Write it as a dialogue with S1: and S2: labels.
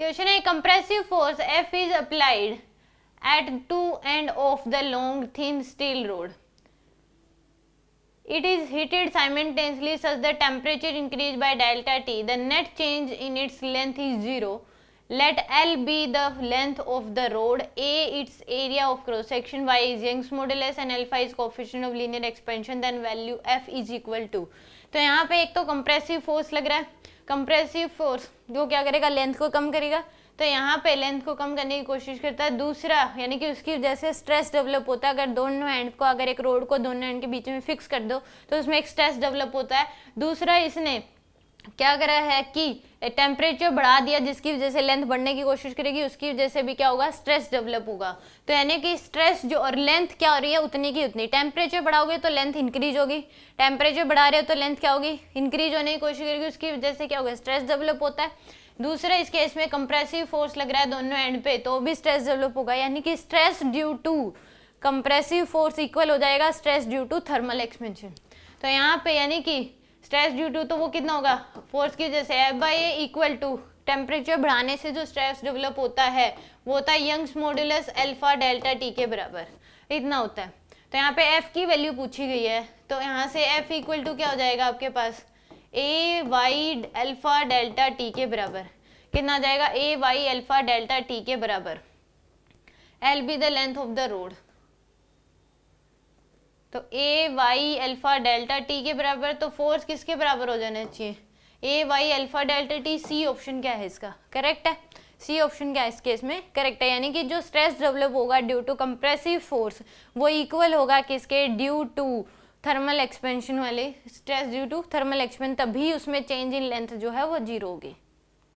S1: Question है compressive force F is applied at two end of the long thin steel rod. It is heated simultaneously such that temperature increased by delta T. The net change in its length is 0. Let L be the length of the rod, A its area of cross section, Y is Young's modulus and alpha is coefficient of linear expansion. Then value F is equal to. तो यहाँ पे एक तो compressive force लग रहा है. Compressive force जो क्या करेगा, लेंथ को कम करेगा. तो यहाँ पे लेंथ को कम करने की कोशिश करता है. दूसरा यानी कि उसकी वजह से स्ट्रेस डेवलप होता है. अगर दोनों एंड को, अगर एक रोड को दोनों एंड के बीच में फिक्स कर दो तो उसमें एक स्ट्रेस डेवलप होता है. दूसरा इसने क्या करा है कि टेम्परेचर बढ़ा दिया जिसकी वजह से लेंथ बढ़ने की कोशिश करेगी, उसकी वजह से भी क्या होगा, स्ट्रेस डेवलप होगा. तो यानी कि स्ट्रेस जो और लेंथ क्या हो रही है उतनी की उतनी. टेम्परेचर बढ़ाओगे तो लेंथ इंक्रीज होगी, टेम्परेचर बढ़ा रहे हो तो लेंथ क्या होगी, इंक्रीज होने की कोशिश करेगी. उसकी वजह से क्या होगा, स्ट्रेस डेवलप होता है. दूसरा इस केस में कंप्रेसिव फोर्स लग रहा है दोनों एंड पे तो भी स्ट्रेस डेवलप होगा. यानी कि stress due to compressive force equal हो जाएगा stress due to thermal expansion. तो यहाँ पे यानी कि स्ट्रेस ड्यू टू तो वो कितना होगा, फोर्स की वजह से F/A इक्वल टू टेम्परेचर बढ़ाने से जो स्ट्रेस डेवलप होता है वो होता है Young's modulus alpha delta T के बराबर, इतना होता है. तो यहाँ पे F की वैल्यू पूछी गई है तो यहाँ से F इक्वल टू क्या हो जाएगा आपके पास, A/Y अल्फा डेल्टा टी के बराबर. कितना आ जाएगा, A/Y अल्फा डेल्टा टी के बराबर. L be the length of the road. तो A/Y अल्फा डेल्टा टी के बराबर. तो फोर्स किसके बराबर हो जाना चाहिए, A/Y alpha delta T. C option क्या है इसका, करेक्ट है. सी ऑप्शन क्या है इस केस में, करेक्ट है. यानी कि जो स्ट्रेस डेवलप होगा ड्यू टू कंप्रेसिव फोर्स वो इक्वल होगा किसके, ड्यू टू थर्मल एक्सपेंशन वाले. Stress due to thermal expansion, तभी उसमें चेंज इन लेंथ जो है वो 0 होगी.